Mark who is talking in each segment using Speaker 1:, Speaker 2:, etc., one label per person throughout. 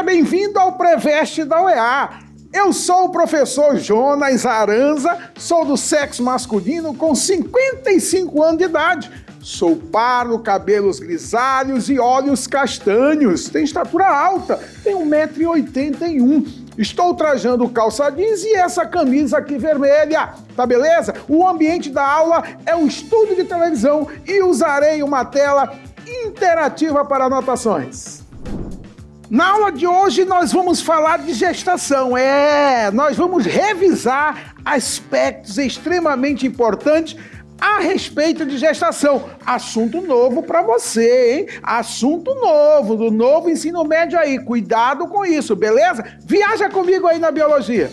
Speaker 1: bem-vindo ao Preveste da UEA. Eu sou o professor Jonas Aranza, sou do sexo masculino com 55 anos de idade. Sou pardo, cabelos grisalhos e olhos castanhos. Tenho estatura alta, tenho 1,81 m. Estou trajando calça jeans e essa camisa aqui vermelha, tá beleza? O ambiente da aula é um estúdio de televisão e usarei uma tela interativa para anotações. Na aula de hoje nós vamos falar de gestação, nós vamos revisar aspectos extremamente importantes a respeito de gestação. Assunto novo para você, hein? Assunto novo, do novo ensino médio aí. Cuidado com isso, beleza? Viaja comigo aí na biologia.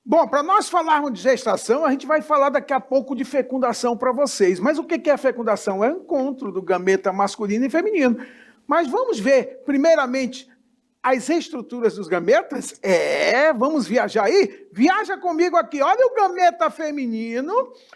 Speaker 1: Bom, para nós falarmos de gestação, a gente vai falar daqui a pouco de fecundação para vocês. Mas o que é fecundação? É o encontro do gameta masculino e feminino. Mas vamos ver, primeiramente, as estruturas dos gametas? Vamos viajar aí? Viaja comigo aqui. Olha o gameta feminino,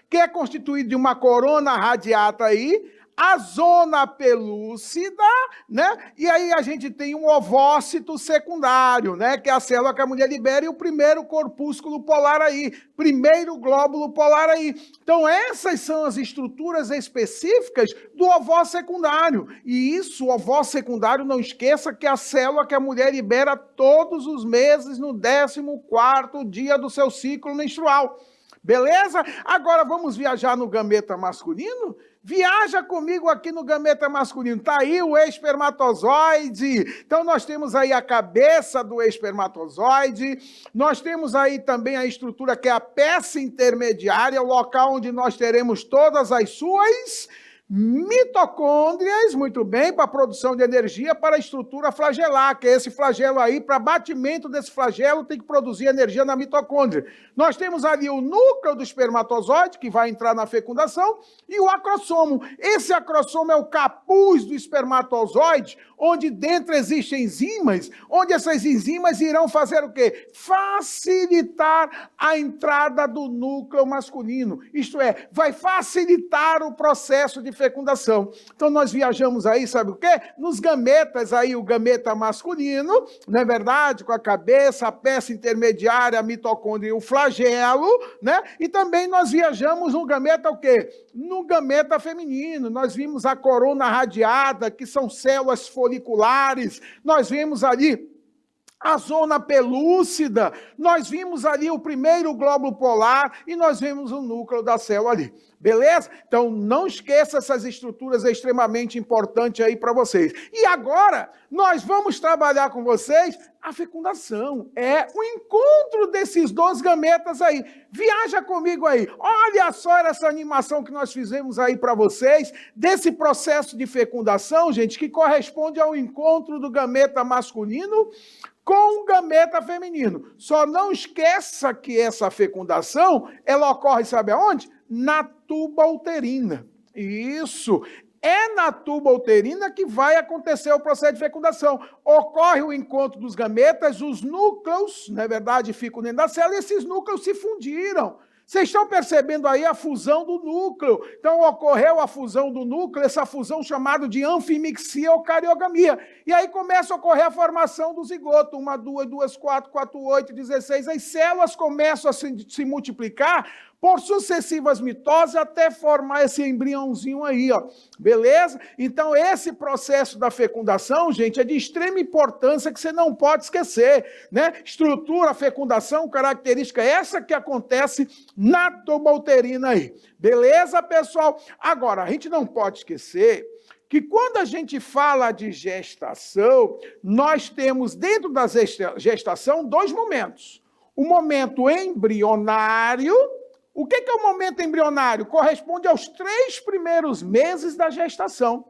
Speaker 1: que é constituído de uma corona radiata aí, a zona pelúcida, né? E aí a gente tem um ovócito secundário, né? Que é a célula que a mulher libera e o primeiro corpúsculo polar aí, primeiro glóbulo polar aí. Então essas são as estruturas específicas do ovó secundário. E isso, o ovó secundário, não esqueça que é a célula que a mulher libera todos os meses no 14º dia do seu ciclo menstrual. Beleza? Agora vamos viajar no gameta masculino? Viaja comigo aqui no gameta masculino. Está aí o espermatozoide. Então nós temos aí a cabeça do espermatozoide. Nós temos aí também a estrutura que é a peça intermediária, o local onde nós teremos todas as suas mitocôndrias, muito bem, para a produção de energia para a estrutura flagelar, que é esse flagelo aí, para batimento desse flagelo tem que produzir energia na mitocôndria. Nós temos ali o núcleo do espermatozoide, que vai entrar na fecundação, e o acrossomo. Esse acrossomo é o capuz do espermatozoide, onde dentro existem enzimas, onde essas enzimas irão fazer o quê? Facilitar a entrada do núcleo masculino. Isto é, vai facilitar o processo de fecundação. Então nós viajamos aí, sabe o quê? Nos gametas aí, o gameta masculino, não é verdade? Com a cabeça, a peça intermediária, a mitocôndria e o flagelo, né? E também nós viajamos no gameta o quê? No gameta feminino. Nós vimos a corona radiada, que são células foliculares. Nós vimos ali a zona pelúcida, nós vimos ali o primeiro glóbulo polar e nós vimos o núcleo da célula ali. Beleza? Então, não esqueça essas estruturas extremamente importantes aí para vocês. E agora, nós vamos trabalhar com vocês a fecundação. É o encontro desses dois gametas aí. Viaja comigo aí. Olha só essa animação que nós fizemos aí para vocês, desse processo de fecundação, gente, que corresponde ao encontro do gameta masculino com o gameta feminino. Só não esqueça que essa fecundação, ela ocorre, sabe aonde? Na tuba uterina. Isso. É na tuba uterina que vai acontecer o processo de fecundação. Ocorre o encontro dos gametas, os núcleos, na verdade, ficam dentro da célula, e esses núcleos se fundiram. Vocês estão percebendo aí a fusão do núcleo. Então, ocorreu a fusão do núcleo, essa fusão chamada de anfimixia ou cariogamia. E aí começa a ocorrer a formação do zigoto. 1, 2, 2, 4, 4, 8, 16. As células começam a se multiplicar por sucessivas mitoses até formar esse embriãozinho aí, ó. Beleza? Então, esse processo da fecundação, gente, é de extrema importância que você não pode esquecer, né? Estrutura, fecundação, característica essa que acontece na tuba uterina aí. Beleza, pessoal? Agora, a gente não pode esquecer que quando a gente fala de gestação, nós temos dentro da gestação dois momentos. O momento embrionário. O que é o momento embrionário? Corresponde aos 3 primeiros meses da gestação.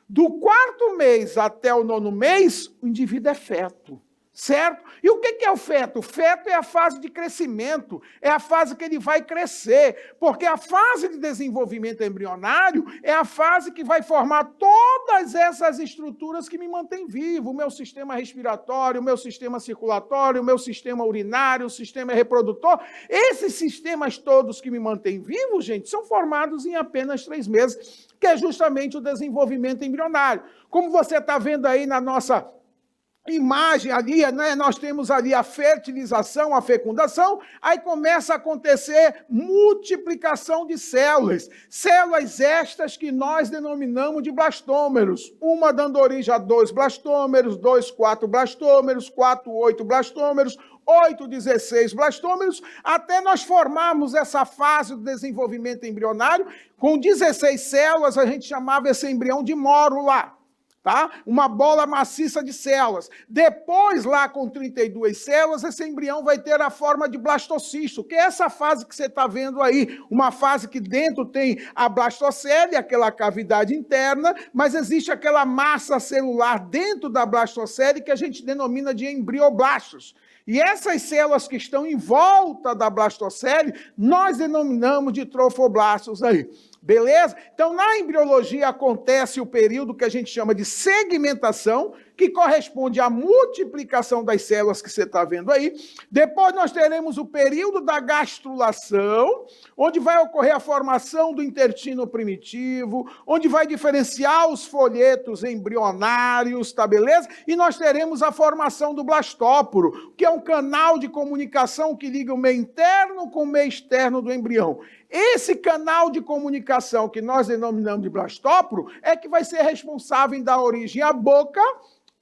Speaker 1: Do 4º mês até o 9º mês, o indivíduo é feto. Certo? E o que é o feto? O feto é a fase de crescimento, é a fase que ele vai crescer, porque a fase de desenvolvimento embrionário é a fase que vai formar todas essas estruturas que me mantêm vivo, o meu sistema respiratório, o meu sistema circulatório, o meu sistema urinário, o sistema reprodutor. Esses sistemas todos que me mantêm vivo, gente, são formados em apenas 3 meses, que é justamente o desenvolvimento embrionário. Como você está vendo aí na nossa imagem ali, né? Nós temos ali a fertilização, a fecundação, aí começa a acontecer multiplicação de células. Células estas que nós denominamos de blastômeros. Uma dando origem a 2 blastômeros, 2, 4 blastômeros, 4, 8 blastômeros, 8, 16 blastômeros, até nós formarmos essa fase do desenvolvimento embrionário. Com 16 células, a gente chamava esse embrião de mórula. Tá? Uma bola maciça de células. Depois, lá com 32 células, esse embrião vai ter a forma de blastocisto, que é essa fase que você está vendo aí, uma fase que dentro tem a blastocele, aquela cavidade interna, mas existe aquela massa celular dentro da blastocele que a gente denomina de embrioblastos. E essas células que estão em volta da blastocele, nós denominamos de trofoblastos aí. Beleza? Então, na embriologia acontece o período que a gente chama de segmentação, que corresponde à multiplicação das células que você está vendo aí. Depois nós teremos o período da gastrulação, onde vai ocorrer a formação do intestino primitivo, onde vai diferenciar os folhetos embrionários, tá beleza? E nós teremos a formação do blastóporo, que é um canal de comunicação que liga o meio interno com o meio externo do embrião. Esse canal de comunicação que nós denominamos de blastóporo é que vai ser responsável em dar origem à boca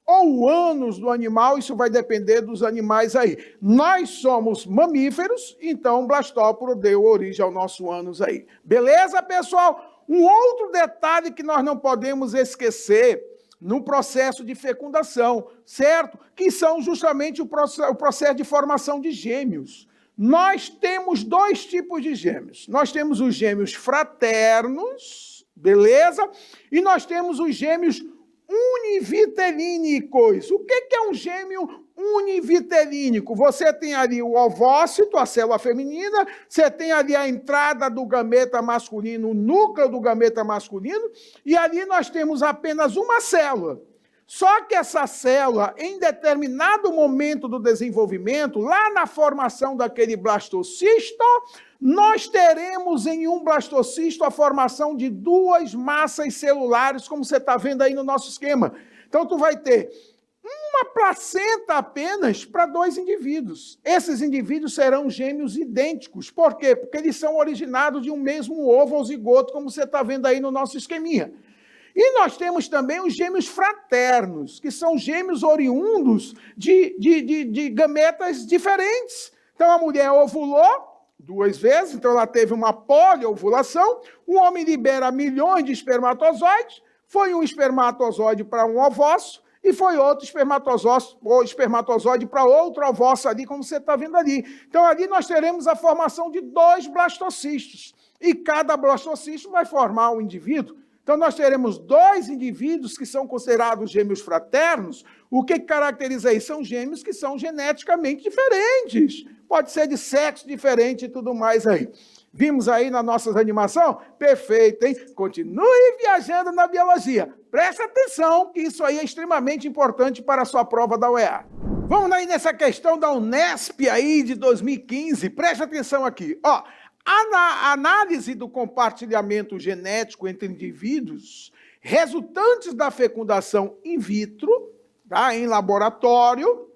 Speaker 1: ou o ânus do animal, isso vai depender dos animais aí. Nós somos mamíferos, então o blastóporo deu origem ao nosso ânus aí. Beleza, pessoal? Um outro detalhe que nós não podemos esquecer no processo de fecundação, certo? Que são justamente o processo de formação de gêmeos. Nós temos dois tipos de gêmeos. Nós temos os gêmeos fraternos, beleza? E nós temos os gêmeos univitelínicos. O que é um gêmeo univitelínico? Você tem ali o ovócito, a célula feminina, você tem ali a entrada do gameta masculino, o núcleo do gameta masculino, e ali nós temos apenas uma célula. Só que essa célula, em determinado momento do desenvolvimento, lá na formação daquele blastocisto, nós teremos em um blastocisto a formação de duas massas celulares, como você está vendo aí no nosso esquema. Então, tu vai ter uma placenta apenas para dois indivíduos. Esses indivíduos serão gêmeos idênticos. Por quê? Porque eles são originados de um mesmo ovo ou zigoto, como você está vendo aí no nosso esqueminha. E nós temos também os gêmeos fraternos, que são gêmeos oriundos de gametas diferentes. Então, a mulher ovulou 2 vezes, então ela teve uma poliovulação, o homem libera milhões de espermatozoides, foi um espermatozoide para um ovócito, e foi outro espermatozoide para outro ovócito ali, como você está vendo ali. Então, ali nós teremos a formação de 2 blastocistos, e cada blastocisto vai formar um indivíduo. Então, nós teremos 2 indivíduos que são considerados gêmeos fraternos. O que caracteriza isso? São gêmeos que são geneticamente diferentes. Pode ser de sexo diferente e tudo mais aí. Vimos aí na nossa animação? Perfeito, hein? Continue viajando na biologia. Preste atenção que isso aí é extremamente importante para a sua prova da UEA. Vamos aí nessa questão da Unesp aí de 2015. Preste atenção aqui. Ó, a análise do compartilhamento genético entre indivíduos resultantes da fecundação in vitro, tá, em laboratório,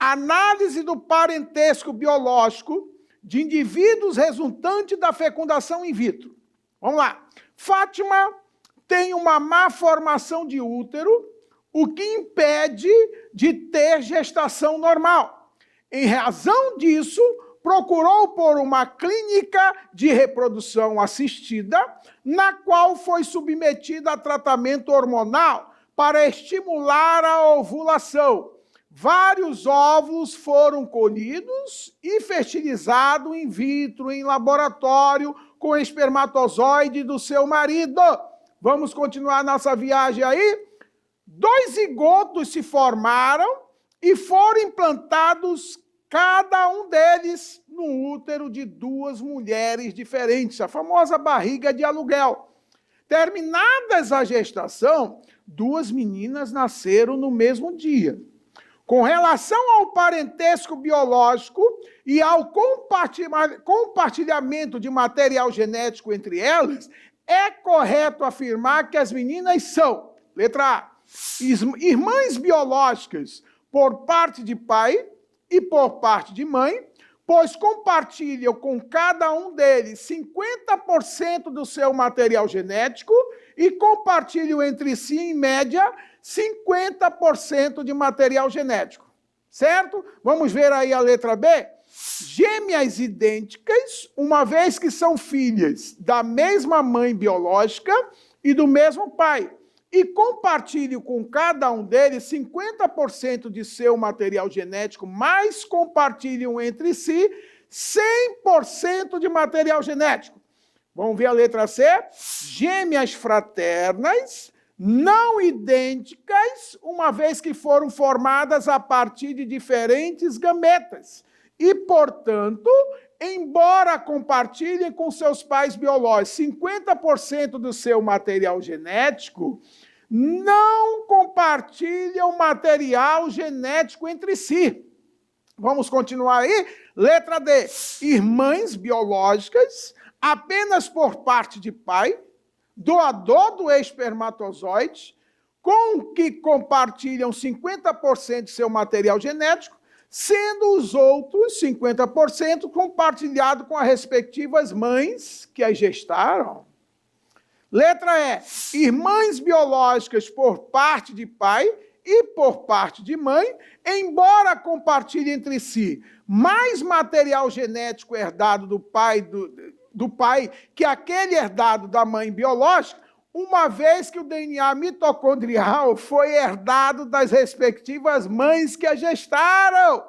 Speaker 1: análise do parentesco biológico de indivíduos resultantes da fecundação in vitro. Vamos lá. Fátima tem uma má formação de útero, o que impede de ter gestação normal. Em razão disso, procurou por uma clínica de reprodução assistida, na qual foi submetida a tratamento hormonal para estimular a ovulação. Vários óvulos foram colhidos e fertilizados in vitro, em laboratório, com espermatozoide do seu marido. Vamos continuar nossa viagem aí? 2 zigotos se formaram e foram implantados cada um deles no útero de 2 mulheres diferentes, a famosa barriga de aluguel. Terminadas a gestação, 2 meninas nasceram no mesmo dia. Com relação ao parentesco biológico e ao compartilhamento de material genético entre elas, é correto afirmar que as meninas são, letra A, irmãs biológicas por parte de pai e por parte de mãe, pois compartilham com cada um deles 50% do seu material genético e compartilham entre si, em média, 50% de material genético. Certo? Vamos ver aí a letra B? Gêmeas idênticas, uma vez que são filhas da mesma mãe biológica e do mesmo pai, e compartilham com cada um deles 50% de seu material genético, mas compartilham entre si 100% de material genético. Vamos ver a letra C? Gêmeas fraternas, não idênticas, uma vez que foram formadas a partir de diferentes gametas. E, portanto, embora compartilhem com seus pais biológicos 50% do seu material genético, não compartilham material genético entre si. Vamos continuar aí? Letra D. Irmãs biológicas, apenas por parte de pai, doador do espermatozoide, com que compartilham 50% de seu material genético, sendo os outros 50% compartilhado com as respectivas mães que as gestaram. Letra E. Irmãs biológicas por parte de pai e por parte de mãe, embora compartilhem entre si mais material genético herdado do pai que aquele herdado da mãe biológica, uma vez que o DNA mitocondrial foi herdado das respectivas mães que a gestaram.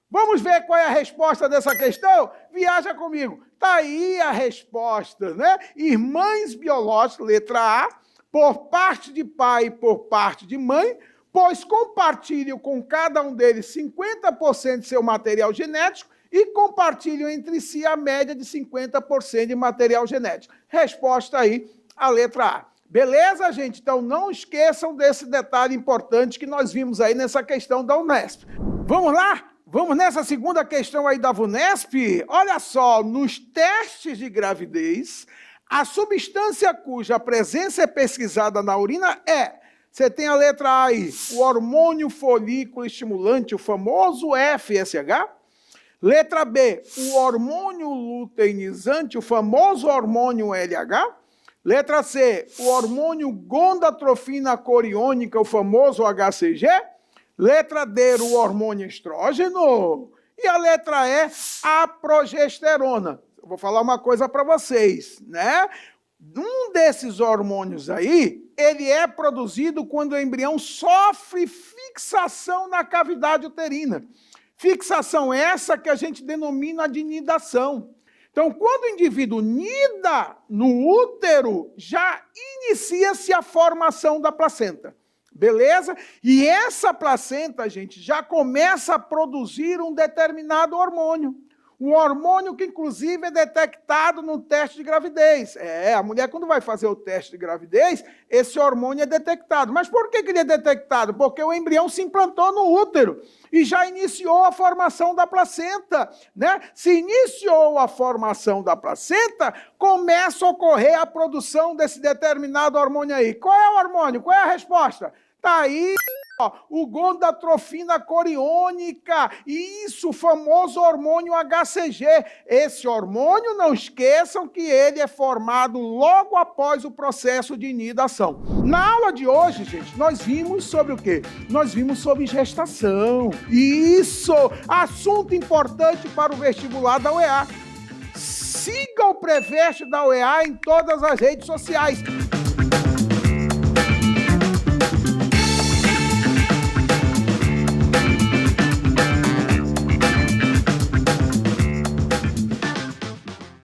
Speaker 1: Vamos ver qual é a resposta dessa questão? Viaja comigo. Está aí a resposta, né? Irmãs biológicas, letra A, por parte de pai e por parte de mãe, pois compartilham com cada um deles 50% de seu material genético e compartilham entre si a média de 50% de material genético. Resposta aí, a letra A. Beleza, gente? Então não esqueçam desse detalhe importante que nós vimos aí nessa questão da Unesp. Vamos lá? Vamos nessa segunda questão aí da VUNESP? Olha só, nos testes de gravidez, a substância cuja presença é pesquisada na urina é... Você tem a letra A aí, o hormônio folículo estimulante, o famoso FSH. Letra B, o hormônio luteinizante, o famoso hormônio LH. Letra C, o hormônio gonadotropina coriônica, o famoso HCG. Letra D, o hormônio estrógeno. E a letra E, a progesterona. Eu vou falar uma coisa para vocês, né? Um desses hormônios aí, ele é produzido quando o embrião sofre fixação na cavidade uterina. Fixação essa que a gente denomina de nidação. Então, quando o indivíduo nida no útero, já inicia-se a formação da placenta. Beleza? E essa placenta, gente, já começa a produzir um determinado hormônio. Um hormônio que, inclusive, é detectado no teste de gravidez. A mulher, quando vai fazer o teste de gravidez, esse hormônio é detectado. Mas por que ele é detectado? Porque o embrião se implantou no útero e já iniciou a formação da placenta, né? Se iniciou a formação da placenta, começa a ocorrer a produção desse determinado hormônio aí. Qual é o hormônio? Qual é a resposta? Está aí, ó, o gonadotropina coriônica, isso, o famoso hormônio HCG. Esse hormônio, não esqueçam que ele é formado logo após o processo de nidação. Na aula de hoje, gente, nós vimos sobre o quê? Nós vimos sobre gestação. Isso, assunto importante para o vestibular da UEA. Siga o Preveste da UEA em todas as redes sociais.